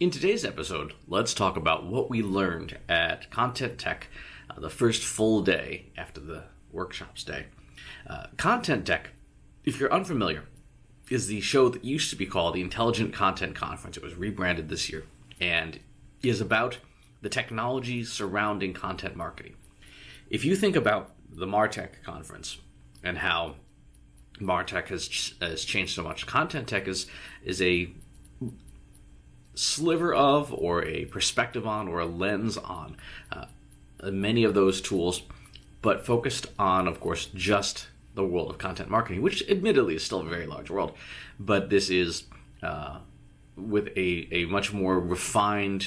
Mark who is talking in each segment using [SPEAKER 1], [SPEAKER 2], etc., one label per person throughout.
[SPEAKER 1] In today's episode, let's talk about what we learned at ContentTech, the first full day after the workshops day. ContentTech, if you're unfamiliar, is the show that used to be called the Intelligent Content Conference. It was rebranded this year and is about the technology surrounding content marketing. If you think about the MarTech conference and how MarTech has changed so much, ContentTech is a sliver of, or a perspective on, or a lens on many of those tools, but focused on, of course, just the world of content marketing, which admittedly is still a very large world, but this is with a much more refined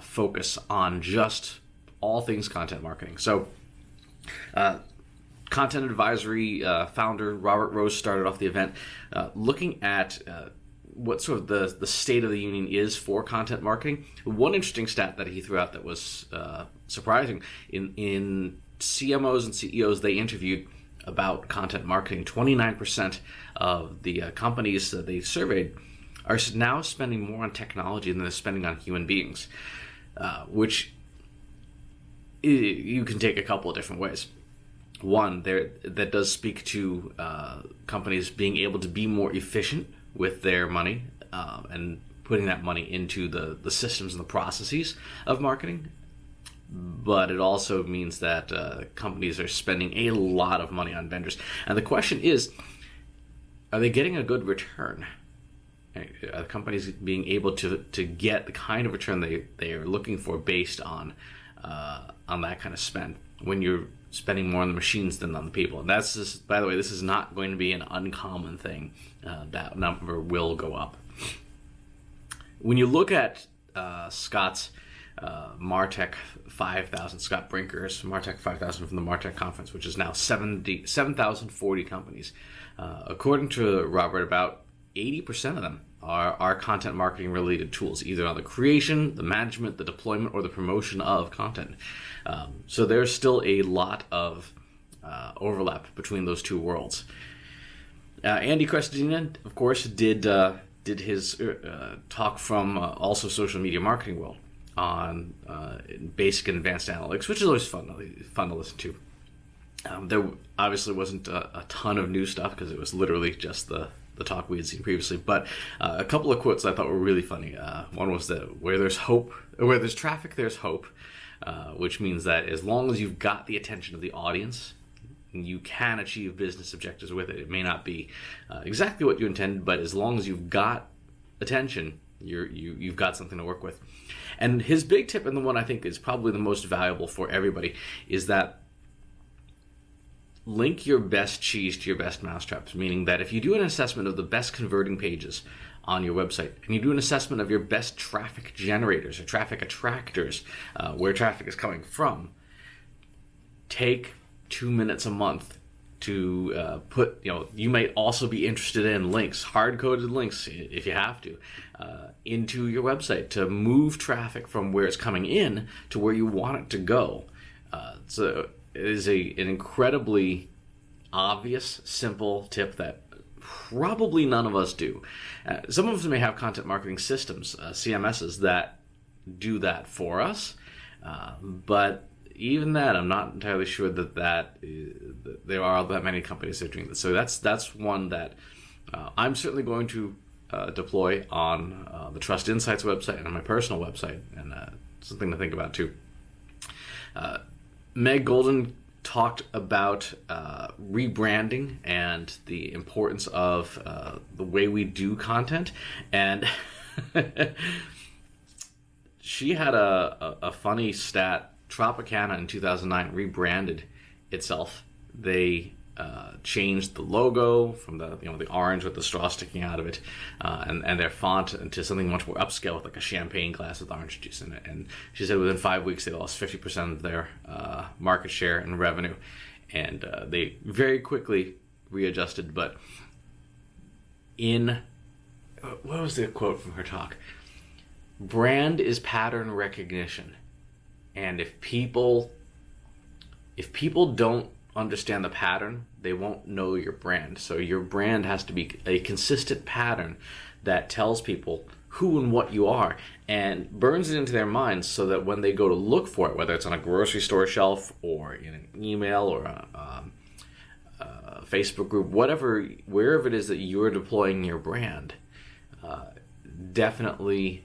[SPEAKER 1] focus on just all things content marketing. So Content Advisory founder Robert Rose started off the event looking at what sort of the state of the union is for content marketing. One interesting stat that he threw out that was surprising, in CMOs and CEOs they interviewed about content marketing, 29% of the companies that they surveyed are now spending more on technology than they're spending on human beings, which you can take a couple of different ways. One, that does speak to companies being able to be more efficient with their money and putting that money into the systems and the processes of marketing. But it also means that companies are spending a lot of money on vendors. And the question is, are they getting a good return? Are companies being able to get the kind of return they are looking for based on that kind of spend when you're spending more on the machines than on the people? And that's just, by the way, this is not going to be an uncommon thing. That number will go up. When you look at Scott's MarTech 5000, Scott Brinker's MarTech 5000 from the MarTech conference, which is now 7,040 companies. According to Robert, about 80% of them are content marketing related tools, either on the creation, the management, the deployment, or the promotion of content. So there's still a lot of overlap between those two worlds. Andy Crestodina, of course, did his talk from also social media marketing world on basic and advanced analytics, which is always fun to listen to. There obviously wasn't a ton of new stuff because it was literally just the talk we had seen previously, but a couple of quotes I thought were really funny. One was that where there's traffic, there's hope, which means that as long as you've got the attention of the audience, you can achieve business objectives with it. It may not be exactly what you intended, but as long as you've got attention, you've got something to work with. And his big tip, and the one I think is probably the most valuable for everybody, is that link your best cheese to your best mousetraps, meaning that if you do an assessment of the best converting pages on your website, and you do an assessment of your best traffic generators or traffic attractors, where traffic is coming from, take 2 minutes a month to put, you might also be interested in links, hard-coded links if you have to, into your website to move traffic from where it's coming in to where you want it to go. So it is an incredibly obvious, simple tip that probably none of us do. Some of us may have content marketing systems, CMSs, that do that for us, but even that, I'm not entirely sure that there are that many companies that are doing this. So that's one that I'm certainly going to deploy on the Trust Insights website and on my personal website, and something to think about too. Meg Golden talked about rebranding and the importance of the way we do content, and she had a funny stat. Tropicana in 2009 rebranded itself. They changed the logo from the orange with the straw sticking out of it, and their font into something much more upscale with like a champagne glass with orange juice in it. And she said within 5 weeks they lost 50% of their market share and revenue, and they very quickly readjusted. But what was the quote from her talk? Brand is pattern recognition. And if people don't understand the pattern, they won't know your brand. So your brand has to be a consistent pattern that tells people who and what you are, and burns it into their minds so that when they go to look for it, whether it's on a grocery store shelf or in an email or a Facebook group, wherever it is that you're deploying your brand, definitely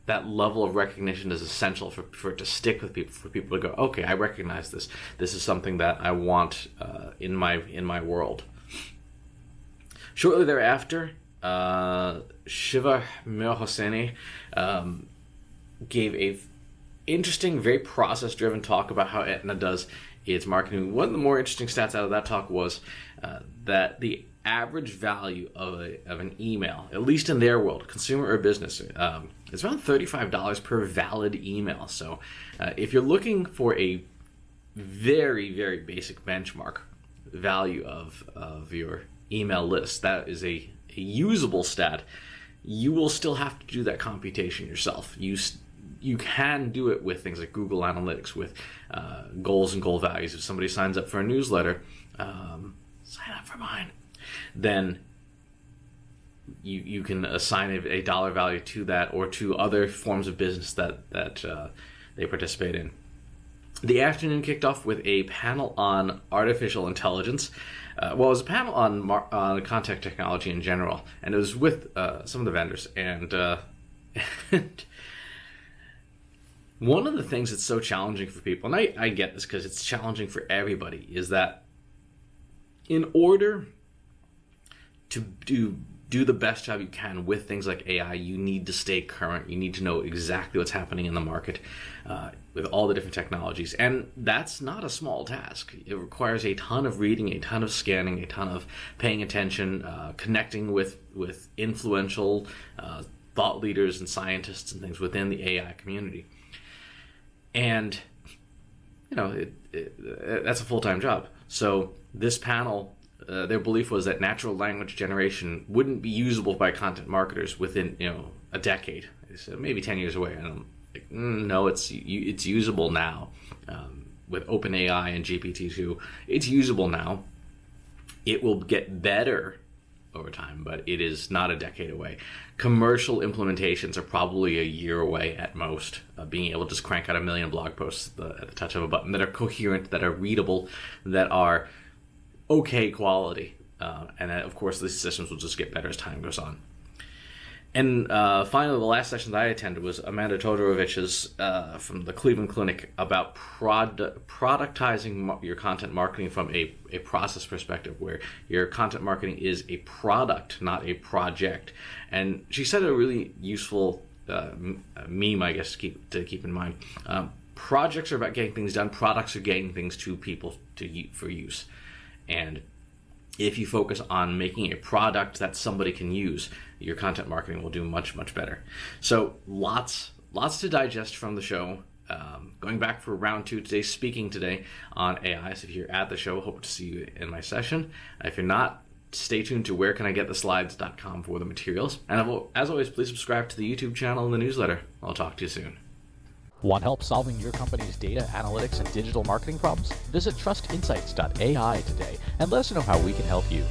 [SPEAKER 1] that level of recognition is essential for it to stick with people, for people to go, okay, I recognize this. This is something that I want in my world. Shortly thereafter, Shiva Mir Hosseini gave a interesting, very process-driven talk about how Aetna does its marketing. One of the more interesting stats out of that talk was that the average value of an email, at least in their world, consumer or business, is around $35 per valid email. So if you're looking for a very, very basic benchmark value of your email list, that is a usable stat. You will still have to do that computation yourself. You can do it with things like Google Analytics, with goals and goal values. If somebody signs up for a newsletter, sign up for mine, then you can assign a dollar value to that or to other forms of business that they participate in. The afternoon kicked off with a panel on artificial intelligence. It was a panel on content technology in general, and it was with some of the vendors. And one of the things that's so challenging for people, and I get this because it's challenging for everybody, is that in order to do the best job you can with things like AI, you need to stay current. You need to know exactly what's happening in the market with all the different technologies. And that's not a small task. It requires a ton of reading, a ton of scanning, a ton of paying attention, connecting with influential thought leaders and scientists and things within the AI community. And, that's a full-time job. So this panel, their belief was that natural language generation wouldn't be usable by content marketers within, a decade. They said maybe 10 years away. And I'm like, no, it's usable now. With OpenAI and GPT-2, it's usable now. It will get better over time, but it is not a decade away. Commercial implementations are probably a year away at most, being able to just crank out 1 million blog posts at the touch of a button that are coherent, that are readable, that are okay quality. And of course, these systems will just get better as time goes on. And finally, the last session that I attended was Amanda Todorovich's from the Cleveland Clinic about productizing your content marketing from a process perspective, where your content marketing is a product, not a project. And she said a really useful meme, I guess, to keep in mind. Projects are about getting things done. Products are getting things to people for use. And if you focus on making a product that somebody can use, your content marketing will do much, much better. So lots to digest from the show. Going back for round 2 today, speaking today on AI. So if you're at the show, hope to see you in my session. If you're not, stay tuned to wherecanIgettheslides.com for the materials. And as always, please subscribe to the YouTube channel and the newsletter. I'll talk to you soon.
[SPEAKER 2] Want help solving your company's data, analytics, and digital marketing problems? Visit trustinsights.ai today and let us know how we can help you.